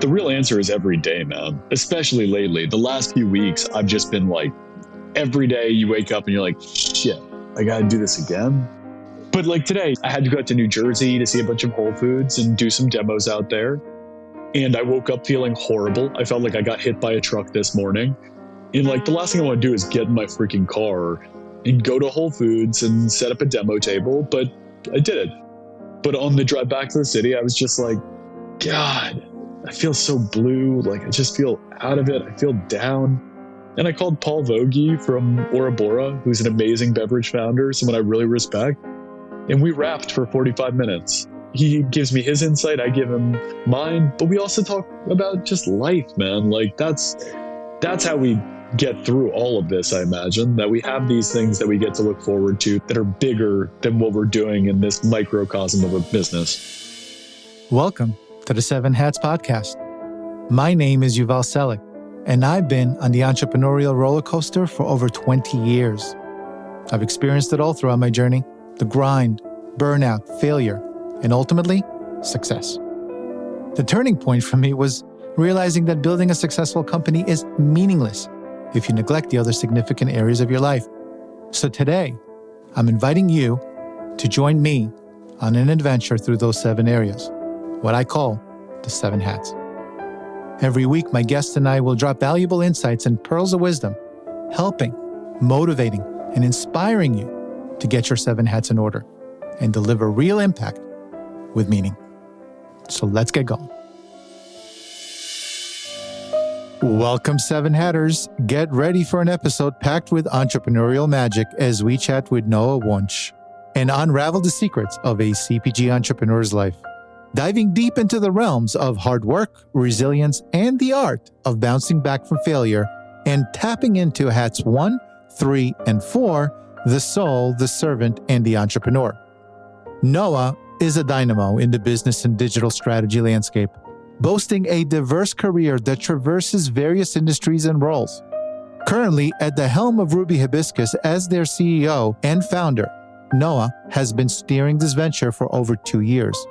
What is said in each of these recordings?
The real answer is every day, man. Especially lately. The last few weeks, I've just been like, every day you wake up and you're like, shit, I gotta do this again. But like today, I had to go out to New Jersey to see a bunch of Whole Foods and do some demos out there. And I woke up feeling horrible. I felt like I got hit by a truck this morning. And like the last thing I want to do is get in my freaking car and go to Whole Foods and set up a demo table. But I did it. But on the drive back to the city, I was just like, God, I feel so blue. Like I just feel out of it. I feel down. And I called Paul Vogie from Ora Bora, who's an amazing beverage founder, someone I really respect. And we rapped for 45 minutes. He gives me his insight, I give him mine, but we also talk about just life, man. Like that's how we get through all of this, I imagine, that we have these things that we get to look forward to that are bigger than what we're doing in this microcosm of a business. Welcome to the Seven Hats Podcast. My name is Yuval Selik, and I've been on the entrepreneurial roller coaster for over 20 years. I've experienced it all throughout my journey: the grind, burnout, failure, and ultimately, success. The turning point for me was realizing that building a successful company is meaningless if you neglect the other significant areas of your life. So today, I'm inviting you to join me on an adventure through those 7 areas, what I call the 7 hats. Every week, my guests and I will drop valuable insights and pearls of wisdom, helping, motivating, and inspiring you to get your 7 hats in order and deliver real impact with meaning. So let's get going. Welcome, 7 Hatters. Get ready for an episode packed with entrepreneurial magic as we chat with Noah Wunsch and unravel the secrets of a CPG entrepreneur's life, diving deep into the realms of hard work, resilience, and the art of bouncing back from failure, and tapping into hats 1, 3, and 4, the soul, the servant, and the entrepreneur. Noah is a dynamo in the business and digital strategy landscape, boasting a diverse career that traverses various industries and roles. Currently at the helm of Ruby Hibiscus as their CEO and founder, Noah has been steering this venture for over 2 years.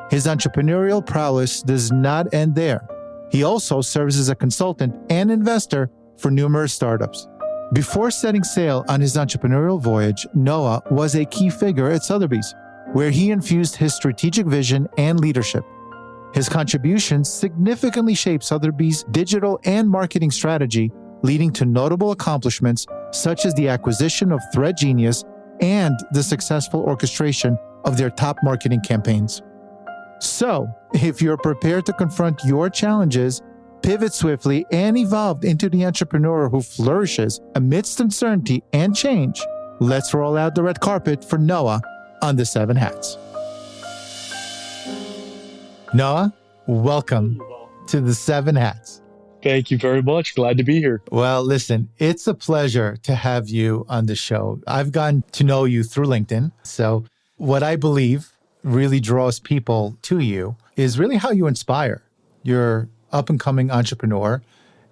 His entrepreneurial prowess does not end there. He also serves as a consultant and investor for numerous startups. Before setting sail on his entrepreneurial voyage, Noah was a key figure at Sotheby's, where he infused his strategic vision and leadership. His contributions significantly shaped Sotheby's digital and marketing strategy, leading to notable accomplishments such as the acquisition of Thread Genius and the successful orchestration of their top marketing campaigns. So, if you're prepared to confront your challenges, pivot swiftly, and evolve into the entrepreneur who flourishes amidst uncertainty and change, let's roll out the red carpet for Noah on the 7 hats. Noah, welcome to the 7 hats. Thank you very much. Glad to be here. Well, listen, it's a pleasure to have you on the show. I've gotten to know you through LinkedIn. So what I believe really draws people to you is really how you inspire. You're up and coming entrepreneur,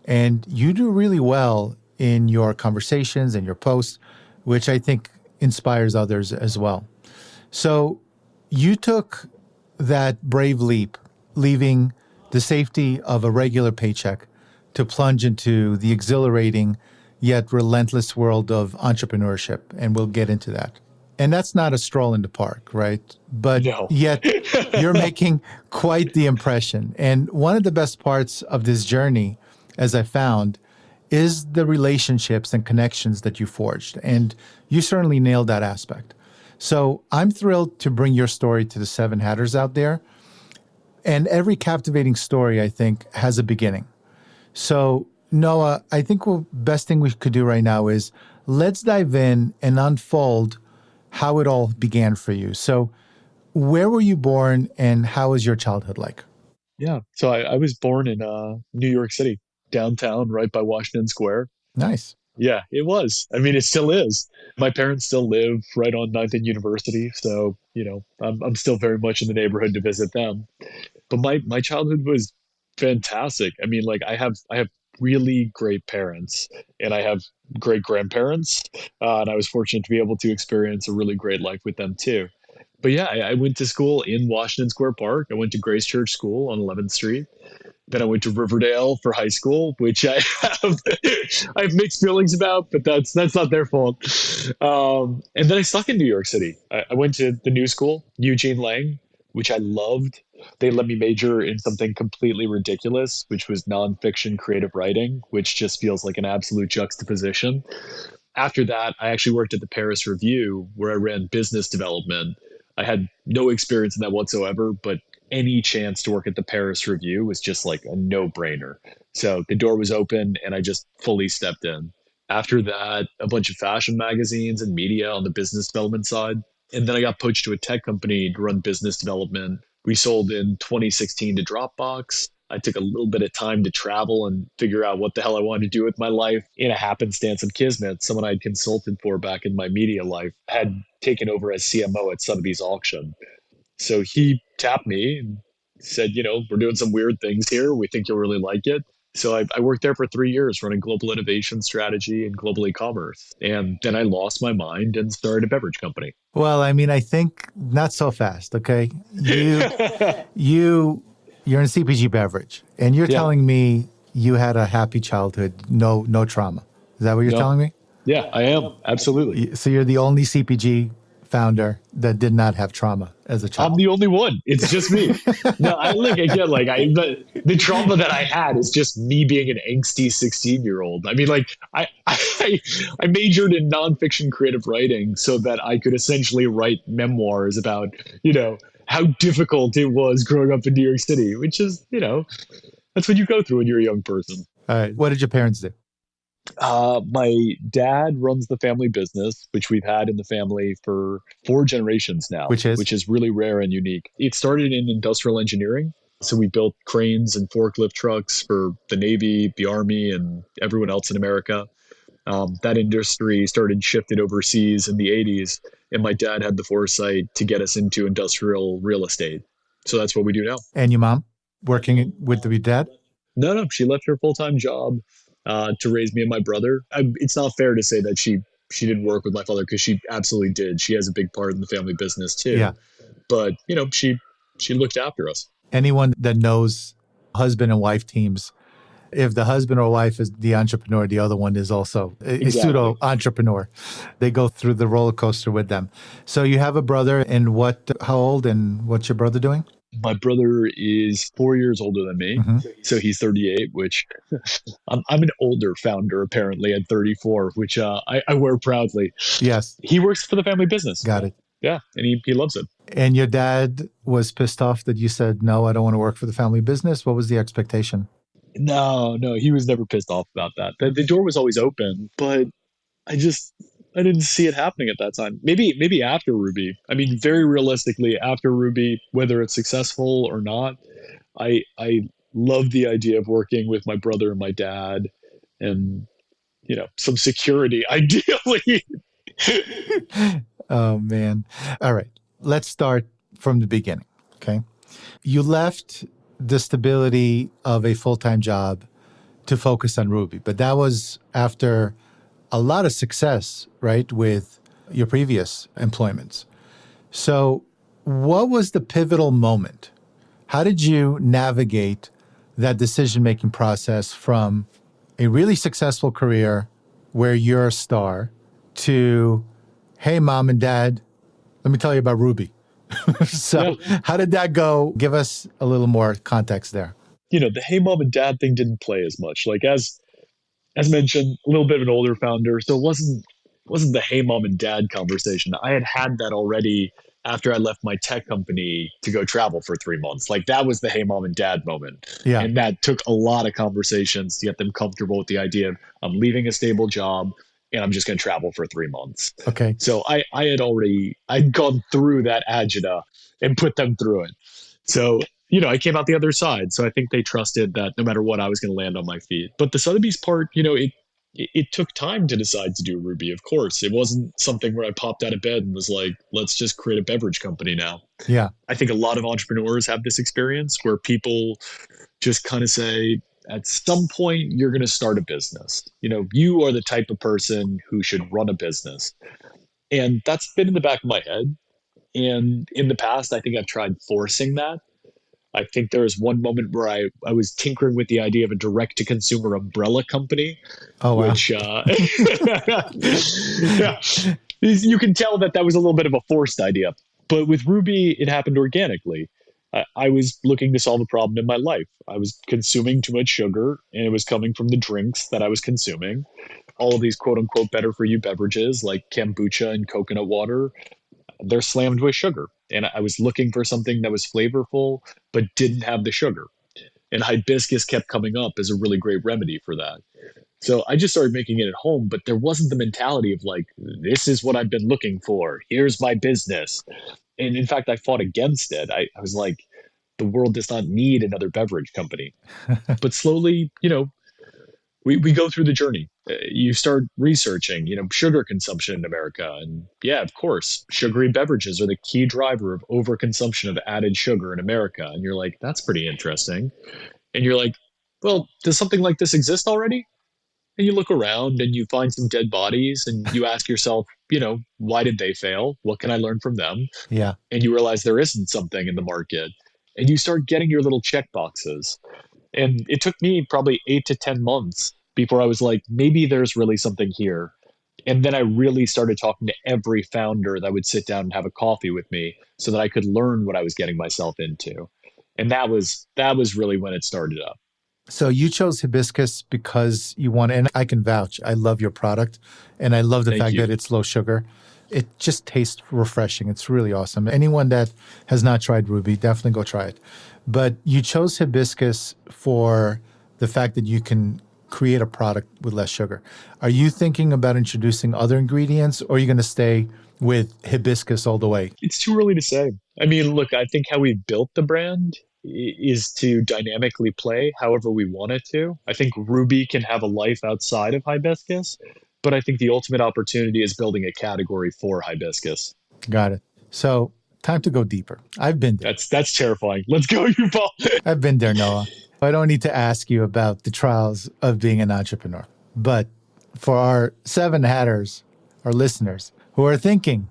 and you do really well in your conversations and your posts, which I think inspires others as well. So you took that brave leap, leaving the safety of a regular paycheck to plunge into the exhilarating yet relentless world of entrepreneurship. And we'll get into that. And that's not a stroll in the park, right? But No. Yet you're making quite the impression. And one of the best parts of this journey, as I found, is the relationships and connections that you forged. And you certainly nailed that aspect. So I'm thrilled to bring your story to the 7 Hatters out there. And every captivating story, I think, has a beginning. So Noah, I think the best thing we could do right now is let's dive in and unfold how it all began for you. So where were you born and how was your childhood like? Yeah. So I was born in New York City, downtown, right by Washington Square. Nice. Yeah, it was. I mean, it still is. My parents still live right on 9th and University. So, I'm still very much in the neighborhood to visit them. But my childhood was fantastic. I mean, like I have really great parents and I have great grandparents. And I was fortunate to be able to experience a really great life with them too. But yeah, I went to school in Washington Square Park. I went to Grace Church School on 11th Street. Then I went to Riverdale for high school, which have I have mixed feelings about, but that's not their fault. And then I stuck in New York City. I went to the new school, Eugene Lang, which I loved. They let me major in something completely ridiculous, which was nonfiction creative writing, which just feels like an absolute juxtaposition. After that, I actually worked at the Paris Review where I ran business development. I had no experience in that whatsoever, but any chance to work at the Paris Review was just like a no brainer. So the door was open and I just fully stepped in. After that, a bunch of fashion magazines and media on the business development side. And then I got poached to a tech company to run business development. We sold in 2016 to Dropbox. I took a little bit of time to travel and figure out what the hell I wanted to do with my life. In a happenstance of kismet, someone I'd consulted for back in my media life had taken over as CMO at Sotheby's auction. So he tapped me and said, we're doing some weird things here. We think you'll really like it. So I worked there for 3 years running global innovation strategy and global e-commerce. And then I lost my mind and started a beverage company. Well, I mean, I think not so fast. Okay, you you're in CPG beverage, and you're Yeah. telling me you had a happy childhood, no trauma. Is that what you're No. telling me? Yeah, I am. Absolutely. So you're the only CPG founder that did not have trauma as a I'm child. the only one. It's just me. No, I like again, like the trauma that I had is just me being an angsty 16-year-old. I mean, like I majored in nonfiction creative writing so that I could essentially write memoirs about, how difficult it was growing up in New York City, which is, that's what you go through when you're a young person. All right. What did your parents do? My dad runs the family business, which we've had in the family for 4 generations now, Which is really rare and unique. It started in industrial engineering. So we built cranes and forklift trucks for the Navy, the Army, and everyone else in America. That industry started shifted overseas in the 80s, and my dad had the foresight to get us into industrial real estate. So that's what we do now. And your mom working with your dad? No, she left her full time job to raise me and my brother. It's not fair to say that she didn't work with my father because she absolutely did. She has a big part in the family business too. Yeah. But she looked after us. Anyone that knows husband and wife teams, if the husband or wife is the entrepreneur, the other one is also a pseudo entrepreneur. They go through the roller coaster with them. So you have a brother, and how old, and what's your brother doing? My brother is 4 years older than me. Mm-hmm. So he's 38, which I'm an older founder apparently at 34, which I wear proudly. Yes. He works for the family business. Got it. Yeah, and he loves it. And your dad was pissed off that you said, no, I don't want to work for the family business. What was the expectation? No, he was never pissed off about that. The door was always open, but I didn't see it happening at that time. Maybe after Ruby. I mean, very realistically, after Ruby, whether it's successful or not, I love the idea of working with my brother and my dad, and some security, ideally. Oh man! All right, let's start from the beginning. Okay, you left the stability of a full-time job to focus on Ruby, but that was after a lot of success, right, with your previous employments. So what was the pivotal moment? How did you navigate that decision-making process from a really successful career where you're a star to, hey, mom and dad, let me tell you about Ruby. So how did that go? Give us a little more context there. The hey mom and dad thing didn't play as much. Like as mentioned, a little bit of an older founder, so it wasn't the hey mom and dad conversation. I had that already after I left my tech company to go travel for 3 months. Like that was the hey mom and dad moment. Yeah. And that took a lot of conversations to get them comfortable with the idea of I'm leaving a stable job and I'm just going to travel for 3 months. Okay. So I'd gone through that agita and put them through it. So I came out the other side. So I think they trusted that no matter what, I was going to land on my feet. But the Sotheby's part, it took time to decide to do Ruby. Of course, it wasn't something where I popped out of bed and was like, let's just create a beverage company now. Yeah. I think a lot of entrepreneurs have this experience where people just kind of say, at some point, you're going to start a business. You are the type of person who should run a business. And that's been in the back of my head. And in the past, I think I've tried forcing that. I think there was one moment where I was tinkering with the idea of a direct to consumer umbrella company, Oh, wow. which, yeah, you can tell that that was a little bit of a forced idea. But with Ruby, it happened organically. I was looking to solve a problem in my life. I was consuming too much sugar, and it was coming from the drinks that I was consuming. All of these quote unquote better for you beverages like kombucha and coconut water, they're slammed with sugar. And I was looking for something that was flavorful, but didn't have the sugar. And hibiscus kept coming up as a really great remedy for that. So I just started making it at home, but there wasn't the mentality of like, this is what I've been looking for. Here's my business. And in fact, I fought against it. I was like, the world does not need another beverage company. But slowly, we go through the journey. You start researching, sugar consumption in America. And yeah, of course, sugary beverages are the key driver of overconsumption of added sugar in America. And you're like, that's pretty interesting. And you're like, well, does something like this exist already? And you look around and you find some dead bodies and you ask yourself, why did they fail? What can I learn from them? Yeah. And you realize there isn't something in the market. And you start getting your little check boxes. And it took me probably 8 to 10 months before I was like, maybe there's really something here. And then I really started talking to every founder that would sit down and have a coffee with me so that I could learn what I was getting myself into. And that was really when it started up. So you chose hibiscus because you want, and I can vouch. I love your product, and I love the Thank fact you. that it's low sugar. It just tastes refreshing. It's really awesome. Anyone that has not tried Ruby, definitely go try it. But you chose hibiscus for the fact that you can create a product with less sugar. Are you thinking about introducing other ingredients, or are you going to stay with hibiscus all the way? It's too early to say. I mean, look, I think how we built the brand is to dynamically play however we want it to. I think Ruby can have a life outside of hibiscus, but I think the ultimate opportunity is building a category for hibiscus. Got it. So time to go deeper. I've been there. That's terrifying. Let's go, Yuval. I've been there, Noah. I don't need to ask you about the trials of being an entrepreneur. But for our seven hatters, our listeners who are thinking,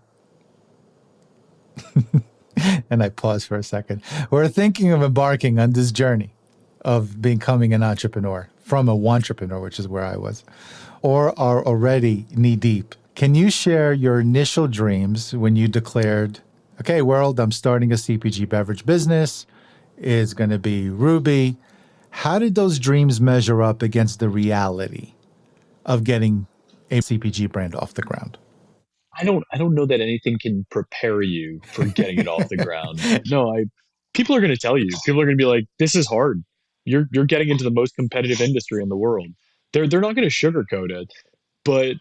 and I pause for a second, who are thinking of embarking on this journey of becoming an entrepreneur from a wantrepreneur, which is where I was, or are already knee deep, can you share your initial dreams when you declared, okay, world, I'm starting a CPG beverage business. It's going to be Ruby. How did those dreams measure up against the reality of getting a CPG brand off the ground? I don't know that anything can prepare you for getting it off the ground. No, I people are going to tell you. People are going to be like, "This is hard. You're getting into the most competitive industry in the world." They're not going to sugarcoat it, but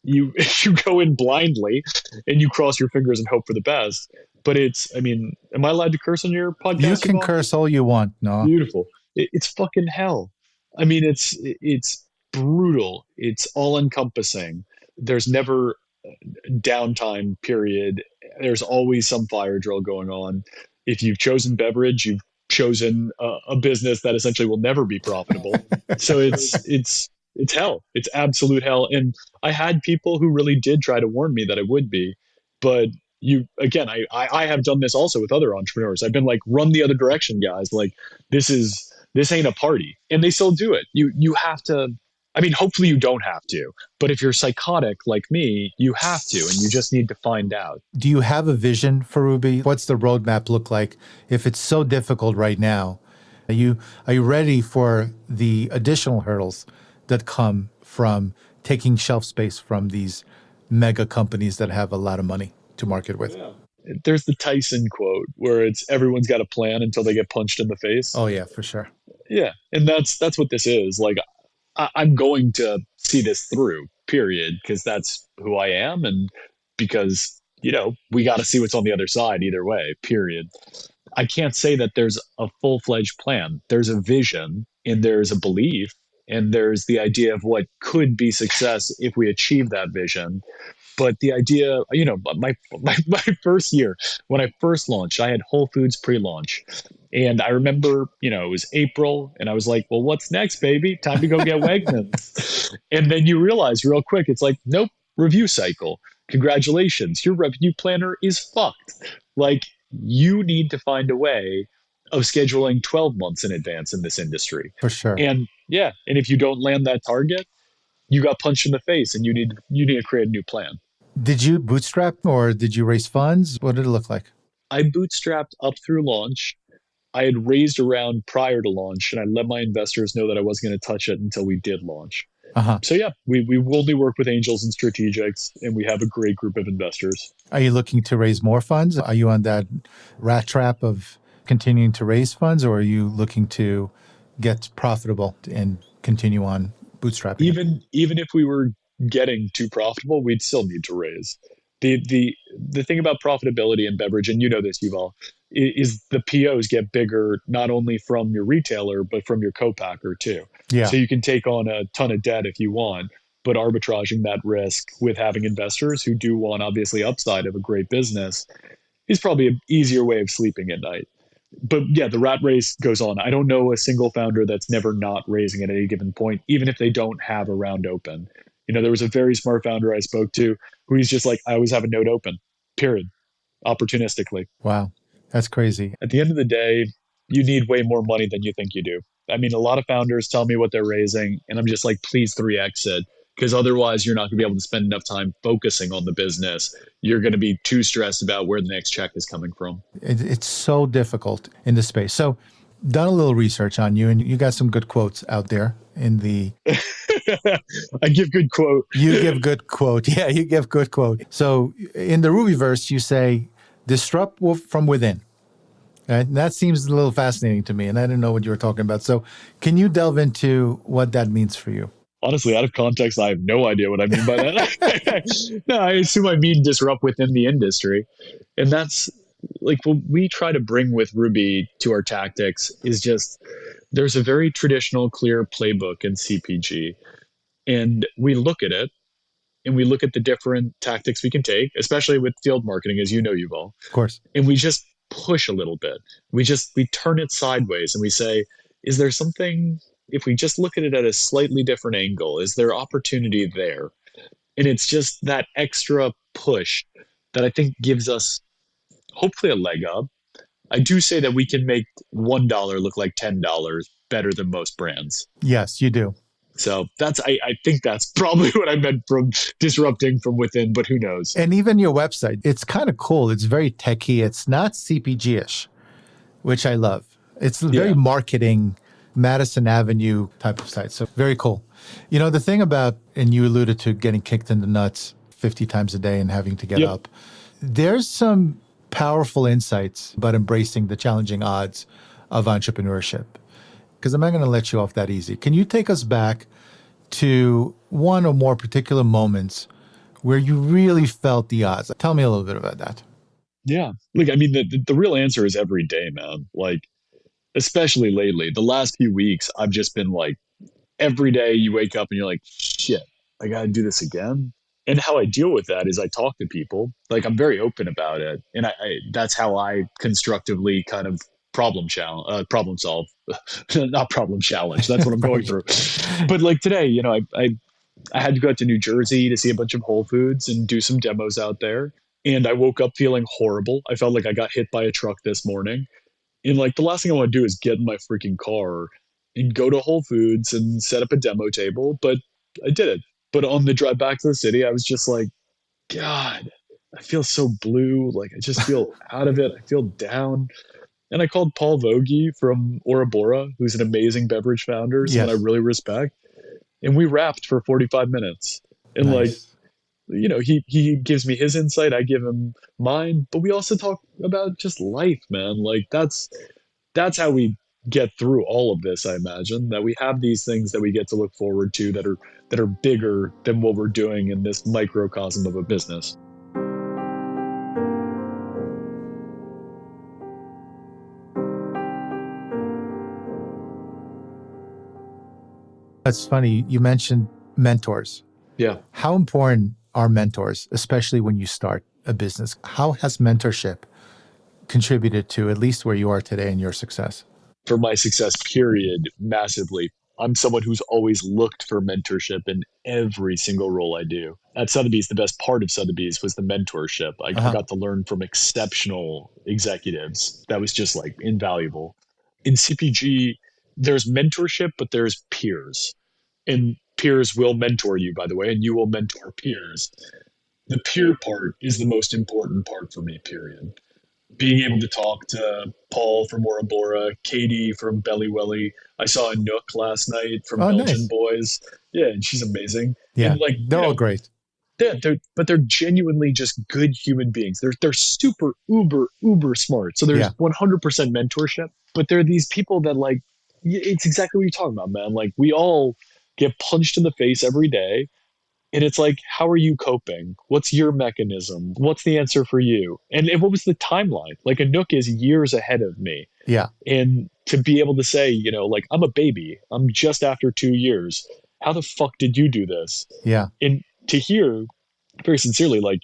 you you go in blindly and you cross your fingers and hope for the best. But I mean, am I allowed to curse on your You podcast, can Yuval? curse all you want, Noah. Beautiful. It's fucking hell. I mean, it's brutal. It's all encompassing. There's never downtime period. There's always some fire drill going on. If you've chosen beverage, you've chosen a business that essentially will never be profitable. So it's hell. It's absolute hell. And I had people who really did try to warn me that it would be, but you again, I have done this also with other entrepreneurs. I've been like, run the other direction, guys. Like this ain't a party, and they still do it. You have to. I mean, hopefully you don't have to, but if you're psychotic like me, you have to, and you just need to find out. Do you have a vision for Ruby? What's the roadmap look like if it's so difficult right now? Are you ready for the additional hurdles that come from taking shelf space from these mega companies that have a lot of money to market with? Yeah. There's the Tyson quote where it's everyone's got a plan until they get punched in the face. Oh yeah, for sure. Yeah, and that's what this is. Like I'm going to see this through, period, because that's who I am, and because we got to see what's on the other side either way, period. I can't say that there's a full fledged plan. There's a vision, and there's a belief, and there's the idea of what could be success if we achieve that vision. But the idea, my first year when I first launched, I had Whole Foods pre-launch, and I remember, it was April, and I was like, "Well, what's next, baby? Time to go get Wegmans." And then you realize real quick, it's like, nope, review cycle. Congratulations, your revenue planner is fucked. Like you need to find a way of scheduling 12 months in advance in this industry. For sure. And yeah, and if you don't land that target, you got punched in the face and you need to create a new plan. Did you bootstrap or did you raise funds? What did it look like? I bootstrapped up through launch. I had raised around prior to launch, and I let my investors know that I wasn't going to touch it until we did launch. Uh-huh. So yeah, we only work with angels and strategics, and we have a great group of investors. Are you looking to raise more funds? Are you on that rat trap of continuing to raise funds, or are you looking to get profitable and continue on bootstrapping it? Even if we were getting too profitable, we'd still need to raise. The thing about profitability in beverage, and you know this, Yuval, is the POs get bigger not only from your retailer but from your co-packer too. Yeah. So you can take on a ton of debt if you want, but arbitraging that risk with having investors who do want obviously upside of a great business is probably an easier way of sleeping at night. But yeah, the rat race goes on. I don't know a single founder that's never not raising at any given point, even if they don't have a round open. There was a very smart founder I spoke to who he's just like, I always have a note open, period, opportunistically. Wow. That's crazy. At the end of the day, you need way more money than you think you do. I mean, a lot of founders tell me what they're raising, and I'm just like, please 3x it, because otherwise you're not going to be able to spend enough time focusing on the business. You're going to be too stressed about where the next check is coming from. It's so difficult in this space. So, done a little research on you, and you got some good quotes out there in the. I give good quote. You give good quote. Yeah, you give good quote. So, in the Rubyverse, you say, disrupt from within. Right? And that seems a little fascinating to me, and I didn't know what you were talking about. So, can you delve into what that means for you? Honestly, out of context, I have no idea what I mean by that. No, I assume I mean disrupt within the industry. And that's like what we try to bring with Ruby to our tactics is just there's a very traditional, clear playbook in CPG. And we look at it and we look at the different tactics we can take, especially with field marketing, as you know, Yuval. Of course. And we just push a little bit. We turn it sideways and we say, is there something, if we just look at it at a slightly different angle, is there opportunity there? And it's just that extra push that I think gives us hopefully a leg up. I do say that we can make $1 look like $10 better than most brands. Yes, you do. So I think that's probably what I meant from disrupting from within, but who knows? And even your website, it's kind of cool. It's very techy. It's not CPG-ish, which I love. It's very marketing, Madison Avenue type of site. So very cool. The thing about, and you alluded to getting kicked in the nuts 50 times a day and having to get up. There's some powerful insights about embracing the challenging odds of entrepreneurship. Because I'm not going to let you off that easy. Can you take us back to one or more particular moments where you really felt the odds? Tell me a little bit about that. Yeah. Look, I mean, the real answer is every day, man. Like, especially lately, the last few weeks, I've just been like, every day you wake up and you're like, shit, I got to do this again. And how I deal with that is I talk to people. Like, I'm very open about it. And that's how I constructively kind of problem solve, not problem challenge. That's what I'm going through. But like today, I had to go out to New Jersey to see a bunch of Whole Foods and do some demos out there. And I woke up feeling horrible. I felt like I got hit by a truck this morning. And like the last thing I want to do is get in my freaking car and go to Whole Foods and set up a demo table. But I did it. But on the drive back to the city, I was just like, God, I feel so blue. Like I just feel out of it. I feel down. And I called Paul Vogie from Orabora, who's an amazing beverage founder, someone I really respect. And we rapped for 45 minutes. And he gives me his insight, I give him mine, but we also talk about just life, man. Like that's how we get through all of this, I imagine, that we have these things that we get to look forward to that are bigger than what we're doing in this microcosm of a business. That's funny. You mentioned mentors. Yeah. How important are mentors, especially when you start a business? How has mentorship contributed to at least where you are today and your success? For my success, period, massively. I'm someone who's always looked for mentorship in every single role I do. At Sotheby's, the best part of Sotheby's was the mentorship. I Uh-huh. got to learn from exceptional executives. That was just like invaluable. In CPG, there's mentorship, but there's peers. And peers will mentor you, by the way, and you will mentor peers. The peer part is the most important part for me, period. Being able to talk to Paul from Bora Bora, Katie from Belly Welly. I saw a Nook last night from Oh, Belgian nice. Boys. Yeah, and she's amazing. Yeah, And like, they're all great. but they're genuinely just good human beings. They're super uber smart. So there's Yeah. 100% mentorship, but there are these people that like it's exactly what you're talking about, man. Like we all get punched in the face every day. And it's like, how are you coping? What's your mechanism? What's the answer for you? And what was the timeline? Like a Nook is years ahead of me. Yeah. And to be able to say, like, I'm a baby, I'm just after 2 years. How the fuck did you do this? Yeah. And to hear very sincerely, like,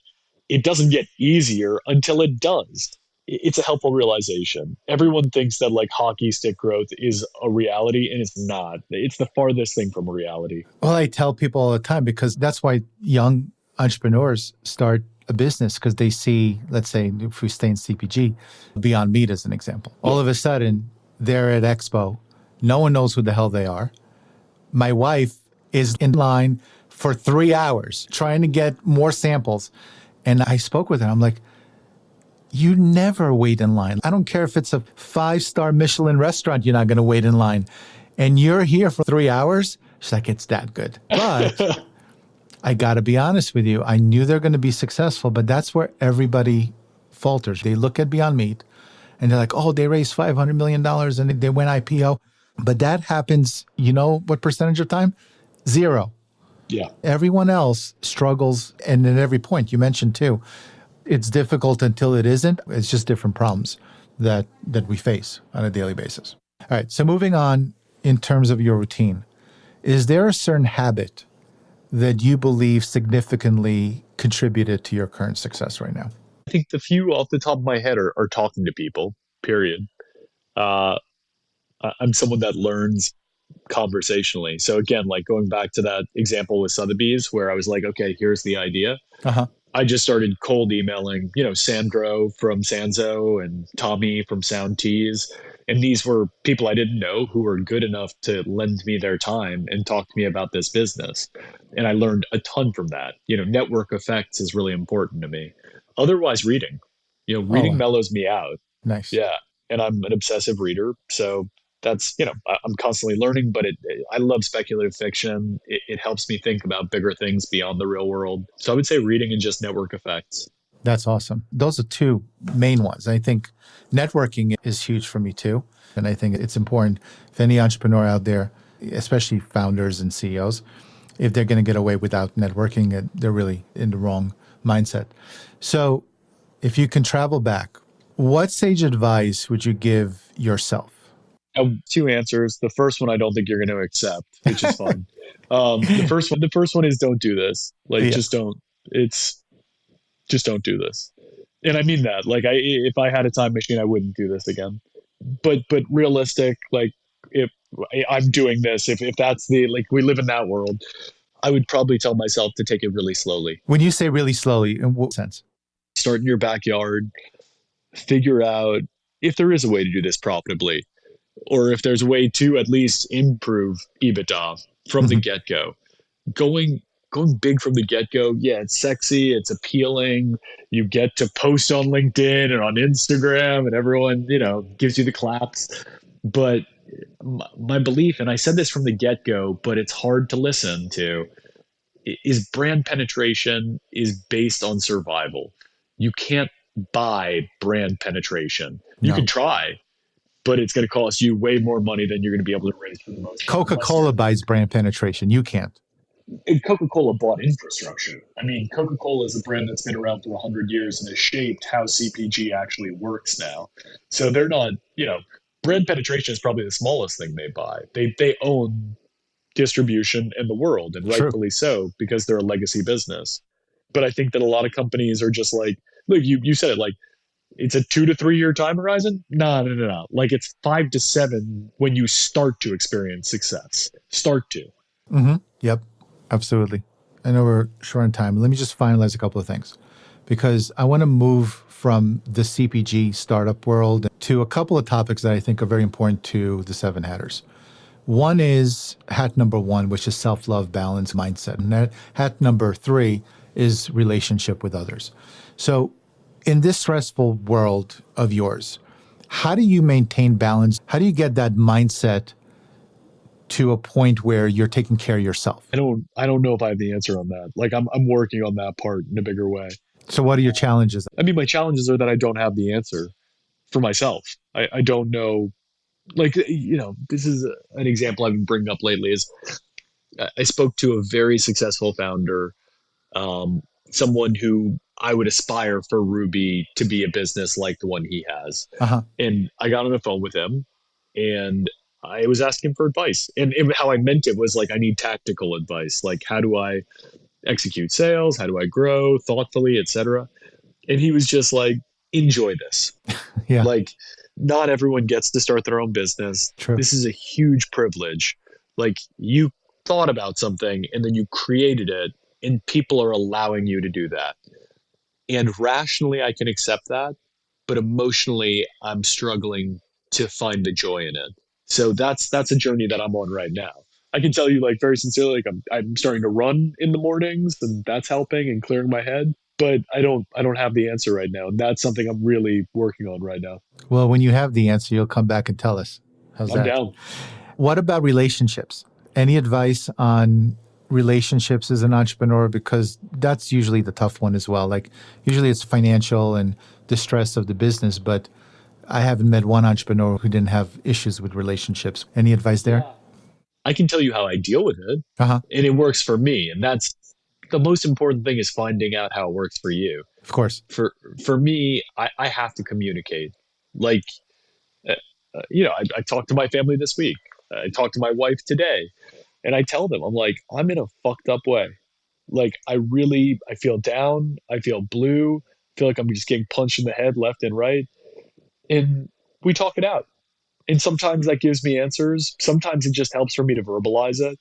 it doesn't get easier until it does. It's a helpful realization. Everyone thinks that like hockey stick growth is a reality, and it's not. It's the farthest thing from a reality. Well, I tell people all the time because that's why young entrepreneurs start a business because they see, let's say, if we stay in CPG, Beyond Meat as an example. All of a sudden, they're at Expo. No one knows who the hell they are. My wife is in line for 3 hours trying to get more samples. And I spoke with her. I'm like, you never wait in line. I don't care if it's a 5-star Michelin restaurant, you're not going to wait in line. And you're here for 3 hours? She's like, it's that good. But I got to be honest with you. I knew they're going to be successful, but that's where everybody falters. They look at Beyond Meat and they're like, oh, they raised $500 million and they went IPO. But that happens, you know what percentage of time? 0. Yeah. Everyone else struggles. And at every point, you mentioned too, it's difficult until it isn't. It's just different problems that we face on a daily basis. All right. So moving on in terms of your routine, is there a certain habit that you believe significantly contributed to your current success right now? I think the few off the top of my head are talking to people, period. Uh, I'm someone that learns conversationally. So again, like going back to that example with Sotheby's, where I was like, okay, here's the idea. Uh-huh. I just started cold emailing, Sandro from Sanzo and Tommy from Sound Teas. And these were people I didn't know who were good enough to lend me their time and talk to me about this business. And I learned a ton from that. Network effects is really important to me. Otherwise, reading. Oh, Reading wow. mellows me out. Nice. Yeah. And I'm an obsessive reader. So that's, I'm constantly learning, but I love speculative fiction. It helps me think about bigger things beyond the real world. So I would say reading and just network effects. That's awesome. Those are two main ones. I think networking is huge for me too. And I think it's important if any entrepreneur out there, especially founders and CEOs, if they're going to get away without networking, they're really in the wrong mindset. So if you can travel back, what sage advice would you give yourself? Two answers. The first one I don't think you're going to accept, which is fun. The first one is don't do this. Like Yeah. just don't. It's just don't do this. And I mean that. Like if I had a time machine, I wouldn't do this again. But realistic, like if I'm doing this, if that's the like we live in that world, I would probably tell myself to take it really slowly. When you say really slowly, in what sense? Start in your backyard, figure out if there is a way to do this profitably, or if there's a way to at least improve EBITDA from the Mhm. get-go. Going big from the get-go, yeah, it's sexy, it's appealing. You get to post on LinkedIn and on Instagram, and everyone, gives you the claps. But my belief, and I said this from the get-go, but it's hard to listen to, is brand penetration is based on survival. You can't buy brand penetration. You can No. try, but it's going to cost you way more money than you're going to be able to raise for the most part. Coca-Cola buys brand penetration. You can't. And Coca-Cola bought infrastructure. I mean, Coca-Cola is a brand that's been around for 100 years and has shaped how CPG actually works now. So they're not, brand penetration is probably the smallest thing they buy. They own distribution in the world, and True. rightfully so, because they're a legacy business. But I think that a lot of companies are just like, look, you said it, like it's a 2 to 3 year time horizon. No, no, no, no. Like it's 5 to 7 when you start to experience success. Start to. Yep, absolutely. I know we're short on time. Let me just finalize a couple of things because I want to move from the CPG startup world to a couple of topics that I think are very important to the Seven Hatters. One is hat number one, which is self-love, balance, mindset. And hat number three is relationship with others. So in this stressful world of yours, how do you maintain balance? How do you get that mindset to a point where you're taking care of yourself? I don't know if I have the answer on that. Like I'm working on that part in a bigger way. So what are your challenges? I mean, my challenges are that I don't have the answer for myself. I don't know. Like, this is an example I've been bringing up lately is I spoke to a very successful founder, someone who I would aspire for Ruby to be a business like the one he has. Uh-huh. And I got on the phone with him and I was asking for advice. And how I meant it was like, I need tactical advice. Like, how do I execute sales? How do I grow thoughtfully, etc.? And he was just like, enjoy this. Yeah, Like, not everyone gets to start their own business. true. This is a huge privilege. Like, you thought about something and then you created it, and people are allowing you to do that. And rationally, I can accept that, but emotionally, I'm struggling to find the joy in it. So that's a journey that I'm on right now. I can tell you, like, very sincerely, like I'm starting to run in the mornings, and that's helping and clearing my head. But I don't have the answer right now, and that's something I'm really working on right now. Well, when you have the answer, you'll come back and tell us. How's I'm that? down. What about relationships? Any advice on relationships as an entrepreneur? Because that's usually the tough one as well. Like usually it's financial and the stress of the business, but I haven't met one entrepreneur who didn't have issues with relationships. Any advice there? I can tell you how I deal with it, Uh-huh. and it works for me. And that's the most important thing is finding out how it works for you. Of course. For me, I have to communicate. Like, uh, I talked to my family this week. I talked to my wife today, and I tell them, I'm like, I'm in a fucked up way. Like, I feel down. I feel blue. I feel like I'm just getting punched in the head left and right. And we talk it out. And sometimes that gives me answers. Sometimes it just helps for me to verbalize it.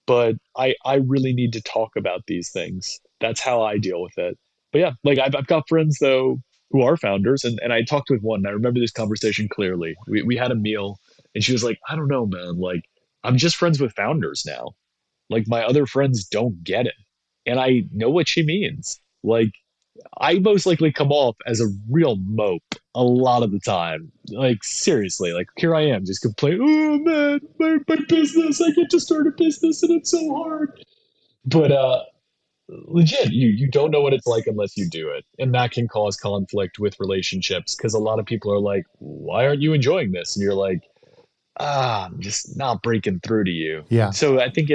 But I really need to talk about these things. That's how I deal with it. But yeah, like I've got friends though who are founders, and I talked with one. And I remember this conversation clearly. We had a meal, and she was like, "I don't know, man. Like I'm just friends with founders now. Like my other friends don't get it." And I know what she means. Like I most likely come off as a real mope a lot of the time. Like seriously, like here I am just complaining, oh man, my business, I get to start a business and it's so hard. But legit, you don't know what it's like unless you do it. And that can cause conflict with relationships because a lot of people are like, why aren't you enjoying this? And you're like, I'm just not breaking through to you. Yeah. So I think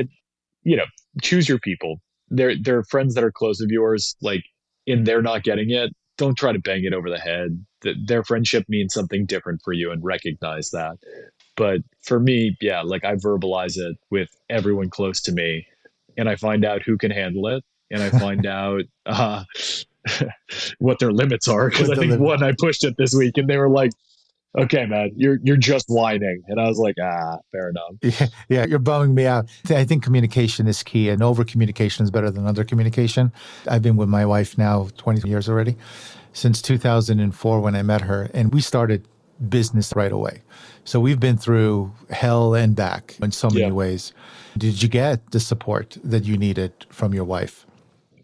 you know, choose your people. They're friends that are close of yours, like, and they're not getting it. Don't try to bang it over the head. Their friendship means something different for you, and recognize that. But for me, yeah, like I verbalize it with everyone close to me, and I find out who can handle it, and I find out what their limits are. Because What I the think limit? one I pushed it this week, and they were like, "Okay, man, you're just whining," and I was like, fair enough. Yeah, you're bumming me out. I think communication is key, and over communication is better than under communication. I've been with my wife now 20 years already, since 2004 when I met her, and we started business right away. So we've been through hell and back in so many Yeah. ways. Did you get the support that you needed from your wife?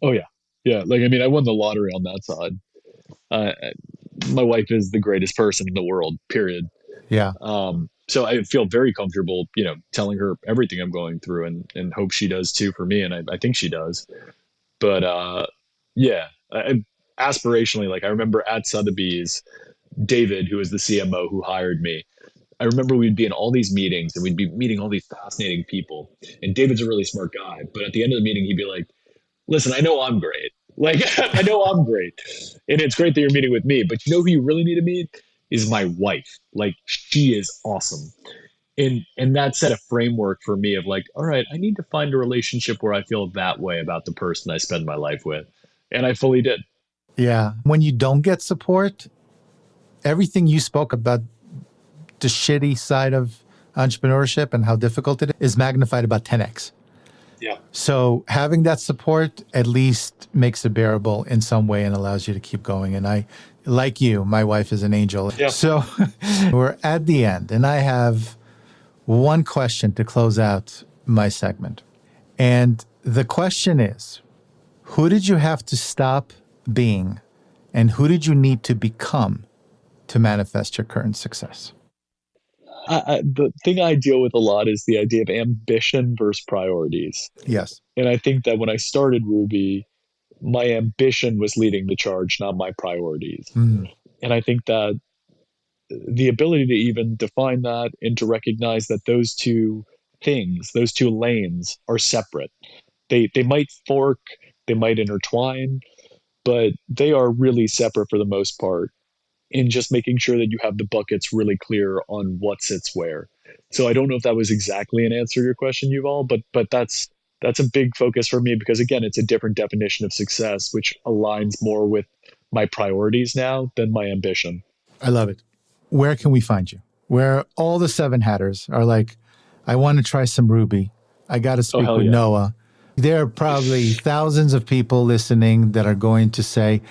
Oh yeah. Yeah. Like I mean, I won the lottery on that side. Uh, my wife is the greatest person in the world. Period. Yeah. So I feel very comfortable, telling her everything I'm going through, and hope she does too for me, and I think she does. But yeah, aspirationally, like I remember at Sotheby's, David, who was the CMO who hired me. I remember we'd be in all these meetings and we'd be meeting all these fascinating people. And David's a really smart guy, but at the end of the meeting, he'd be like, listen, I know I'm great. Like, I know I'm great. And it's great that you're meeting with me, but you know who you really need to meet is my wife. Like, she is awesome. And that set a framework for me of like, all right, I need to find a relationship where I feel that way about the person I spend my life with. And I fully did. Yeah. When you don't get support, everything you spoke about, the shitty side of entrepreneurship and how difficult it is magnified about 10x. Yeah. So having that support at least makes it bearable in some way and allows you to keep going. And I, like you, my wife is an angel. Yeah. So we're at the end, and I have one question to close out my segment. And the question is, who did you have to stop being, and who did you need to become to manifest your current success? The thing I deal with a lot is the idea of ambition versus priorities. Yes. And I think that when I started Ruby, my ambition was leading the charge, not my priorities. And I think that the ability to even define that and to recognize that those two things, those two lanes are separate. They might fork, they might intertwine, but they are really separate for the most part, in just making sure that you have the buckets really clear on what sits where. So I don't know if that was exactly an answer to your question, Yuval, but that's a big focus for me because again, it's a different definition of success, which aligns more with my priorities now than my ambition. I love it. Where can we find you? Where all the seven hatters are like, I want to try some Ruby. I got to speak with Noah. There are probably thousands of people listening that are going to say,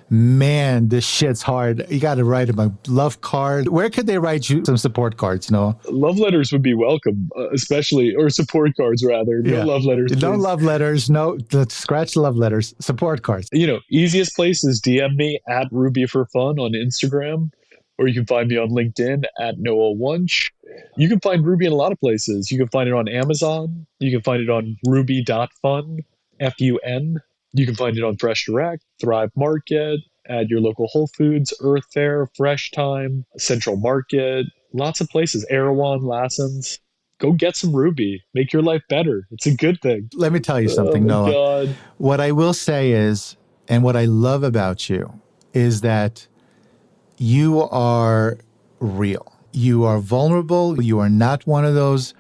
man, this shit's hard. You got to write him a love card. Where could they write you some support cards, Noah? Love letters would be welcome, especially, or support cards rather. No love letters. No please. love letters. No, let's scratch love letters. Support cards. Easiest place is DM me at Ruby for Fun on Instagram, or you can find me on LinkedIn at Noah Wunsch. You can find Ruby in a lot of places. You can find it on Amazon. You can find it on ruby.fun, F-U-N. You can find it on Fresh Direct, Thrive Market, at your local Whole Foods, Earth Fare, Fresh Time, Central Market, lots of places, Erewhon, Lassen's. Go get some Ruby. Make your life better. It's a good thing. Let me tell you something, Noah. God. What I will say is, and what I love about you, is that you are real. You are vulnerable. You are not one of those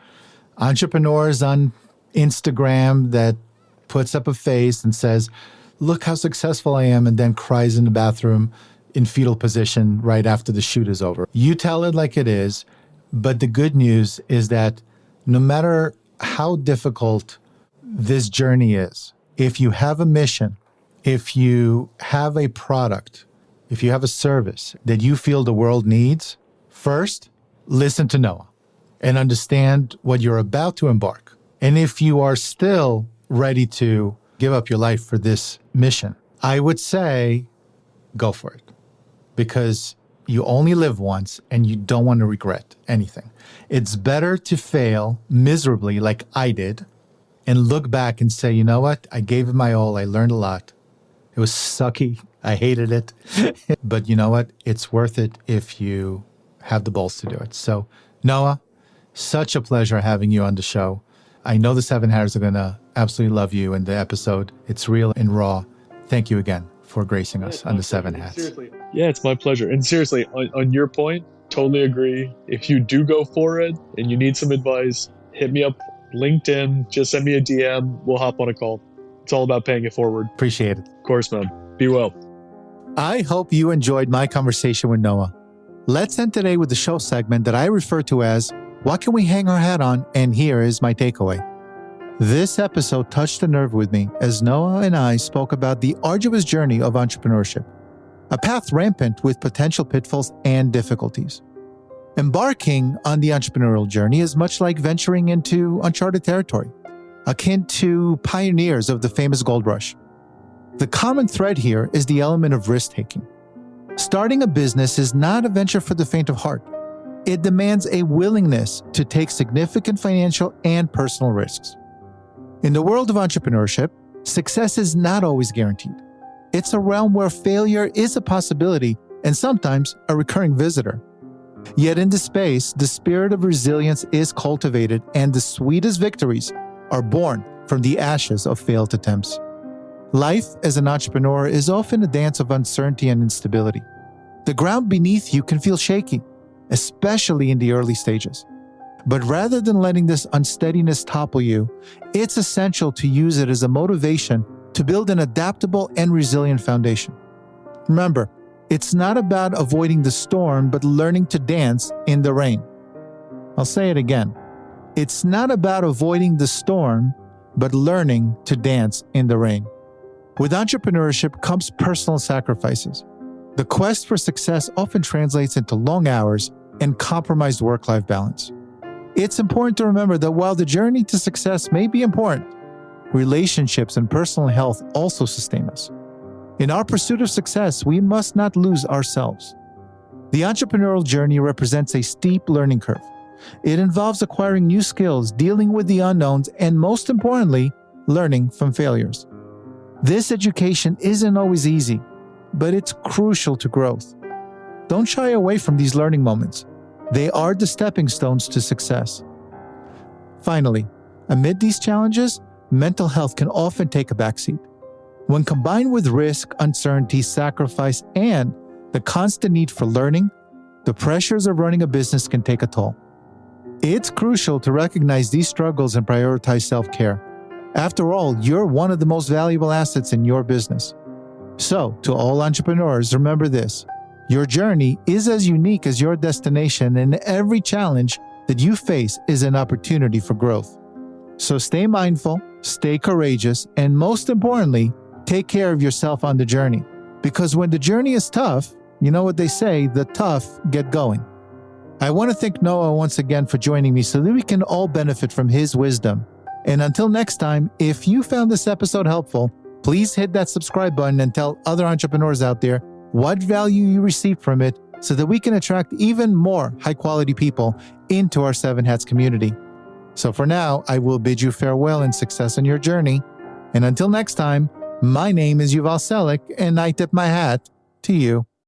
entrepreneurs on Instagram that puts up a face and says, look how successful I am, and then cries in the bathroom in fetal position right after the shoot is over. You tell it like it is, but the good news is that no matter how difficult this journey is, if you have a mission, if you have a product, if you have a service that you feel the world needs, first, listen to Noah and understand what you're about to embark. And if you are still ready to give up your life for this mission, I would say go for it, because you only live once and you don't want to regret anything. It's better to fail miserably like I did and look back and say, you know what? I gave it my all. I learned a lot. It was sucky. I hated it. But you know what? It's worth it if you have the balls to do it. So, Noah, such a pleasure having you on the show. I know the Seven Hatters are going to absolutely love you in the episode. It's real and raw. Thank you again for gracing us on the Seven Hats. Seriously. Yeah, it's my pleasure. And seriously, on your point, totally agree. If you do go for it and you need some advice, hit me up, LinkedIn, just send me a DM. We'll hop on a call. It's all about paying it forward. Appreciate it. Of course, man. Be well. I hope you enjoyed my conversation with Noah. Let's end today with the show segment that I refer to as, what can we hang our hat on? And here is my takeaway. This episode touched a nerve with me as Noah and I spoke about the arduous journey of entrepreneurship, a path rampant with potential pitfalls and difficulties. Embarking on the entrepreneurial journey is much like venturing into uncharted territory, akin to pioneers of the famous gold rush. The common thread here is the element of risk-taking. Starting a business is not a venture for the faint of heart. It demands a willingness to take significant financial and personal risks. In the world of entrepreneurship, success is not always guaranteed. It's a realm where failure is a possibility and sometimes a recurring visitor. Yet in this space, the spirit of resilience is cultivated and the sweetest victories are born from the ashes of failed attempts. Life as an entrepreneur is often a dance of uncertainty and instability. The ground beneath you can feel shaky, especially in the early stages. But rather than letting this unsteadiness topple you, it's essential to use it as a motivation to build an adaptable and resilient foundation. Remember, It's not about avoiding the storm, but learning to dance in the rain. I'll say it again. It's not about avoiding the storm, but learning to dance in the rain. With entrepreneurship comes personal sacrifices. The quest for success often translates into long hours and compromised work-life balance. It's important to remember that while the journey to success may be important, relationships and personal health also sustain us. In our pursuit of success, we must not lose ourselves. The entrepreneurial journey represents a steep learning curve. It involves acquiring new skills, dealing with the unknowns, and most importantly, learning from failures. This education isn't always easy, but it's crucial to growth. Don't shy away from these learning moments. They are the stepping stones to success. Finally, amid these challenges, mental health can often take a backseat. When combined with risk, uncertainty, sacrifice, and the constant need for learning, the pressures of running a business can take a toll. It's crucial to recognize these struggles and prioritize self-care. After all, you're one of the most valuable assets in your business. So, to all entrepreneurs, remember this. Your journey is as unique as your destination, and every challenge that you face is an opportunity for growth. So stay mindful, stay courageous, and most importantly, take care of yourself on the journey. Because when the journey is tough, you know what they say, the tough get going. I want to thank Noah once again for joining me so that we can all benefit from his wisdom. And until next time, if you found this episode helpful, please hit that subscribe button and tell other entrepreneurs out there what value you received from it so that we can attract even more high-quality people into our 7 Hats community. So for now, I will bid you farewell and success on your journey. And until next time, my name is Yuval Selik, and I tip my hat to you.